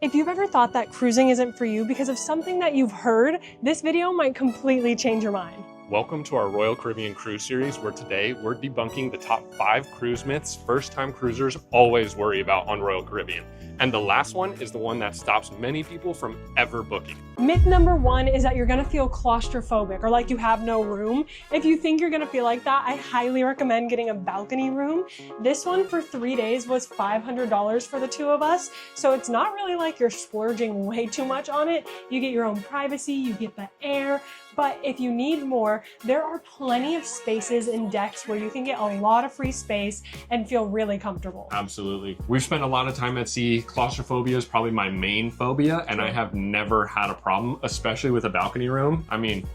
If you've ever thought that cruising isn't for you because of something that you've heard, this video might completely change your mind. Welcome to our Royal Caribbean Cruise Series, where today we're debunking the top 5 cruise myths first-time cruisers always worry about on Royal Caribbean. And the last one is the one that stops many people from ever booking. Myth number 1 is that you're gonna feel claustrophobic or like you have no room. If you think you're gonna feel like that, I highly recommend getting a balcony room. This one for 3 days was $500 for the two of us. So it's not really like you're splurging way too much on it. You get your own privacy, you get the air. But if you need more, there are plenty of spaces and decks where you can get a lot of free space and feel really comfortable. Absolutely. We've spent a lot of time at sea. Claustrophobia is probably my main phobia, and I have never had a problem, especially with a balcony room. I mean,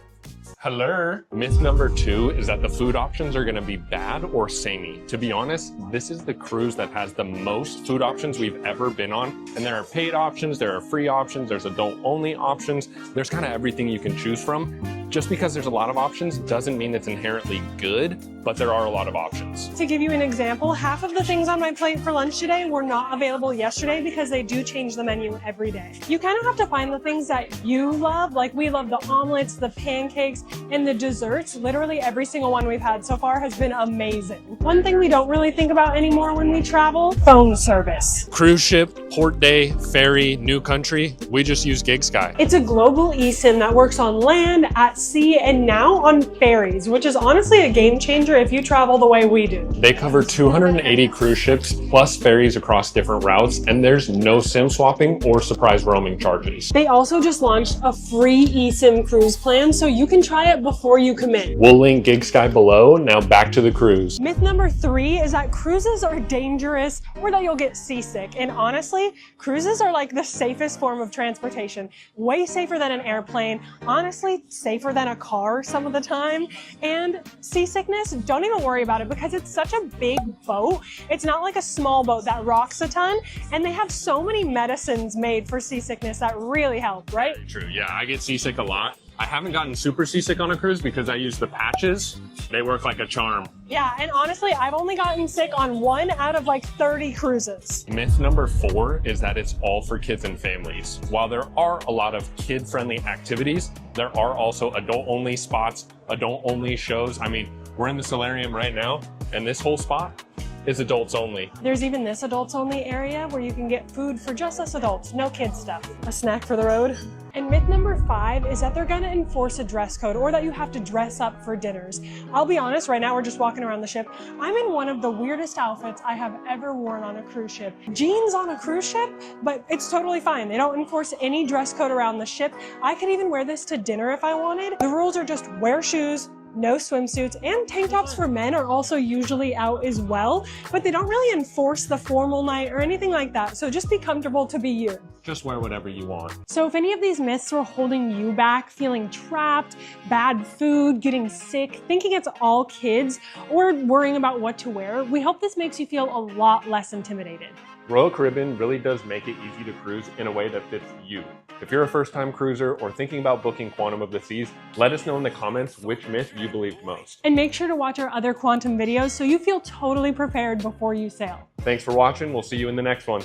hello. Myth number 2 is that the food options are gonna be bad or samey. To be honest, this is the cruise that has the most food options we've ever been on. And there are paid options, there are free options, there's adult only options. There's kind of everything you can choose from. Just because there's a lot of options doesn't mean it's inherently good, but there are a lot of options. To give you an example, half of the things on my plate for lunch today were not available yesterday because they do change the menu every day. You kind of have to find the things that you love. Like we love the omelets, the pancakes, and the desserts. Literally every single one we've had so far has been amazing. One thing we don't really think about anymore when we travel, phone service. Cruise ship, port day, ferry, new country, we just use GigSky. It's a global eSIM that works on land, at sea, and now on ferries, which is honestly a game changer if you travel the way we do. They cover 280 cruise ships plus ferries across different routes, and there's no SIM swapping or surprise roaming charges. They also just launched a free eSIM cruise plan, so you can try it before you commit. We'll link GigSky below. Now back to the cruise. Myth number 3 is that cruises are dangerous or that you'll get seasick. And honestly, cruises are like the safest form of transportation. Way safer than an airplane. Honestly, safer than a car some of the time. And seasickness, don't even worry about it because it's such a big boat. It's not like a small boat that rocks a ton. And they have so many medicines made for seasickness that really help, right? True, yeah, I get seasick a lot. I haven't gotten super seasick on a cruise because I use the patches. They work like a charm. Yeah, and honestly, I've only gotten sick on 1 out of like 30 cruises. Myth number 4 is that it's all for kids and families. While there are a lot of kid-friendly activities, there are also adult-only spots, adult-only shows. I mean, we're in the solarium right now, and this whole spot is adults only. There's even this adults only area where you can get food for just us adults, no kids stuff. A snack for the road. And myth number 5 is that they're gonna enforce a dress code or that you have to dress up for dinners. I'll be honest, right now we're just walking around the ship. I'm in one of the weirdest outfits I have ever worn on a cruise ship. Jeans on a cruise ship, but it's totally fine. They don't enforce any dress code around the ship. I could even wear this to dinner if I wanted. The rules are just wear shoes, no swimsuits, and tank tops for men are also usually out as well, but they don't really enforce the formal night or anything like that, so just be comfortable to be you. Just wear whatever you want. So if any of these myths were holding you back, feeling trapped, bad food, getting sick, thinking it's all kids, or worrying about what to wear, we hope this makes you feel a lot less intimidated. Royal Caribbean really does make it easy to cruise in a way that fits you. If you're a first-time cruiser or thinking about booking Quantum of the Seas, let us know in the comments which myth you believe most. And make sure to watch our other Quantum videos so you feel totally prepared before you sail. Thanks for watching. We'll see you in the next one.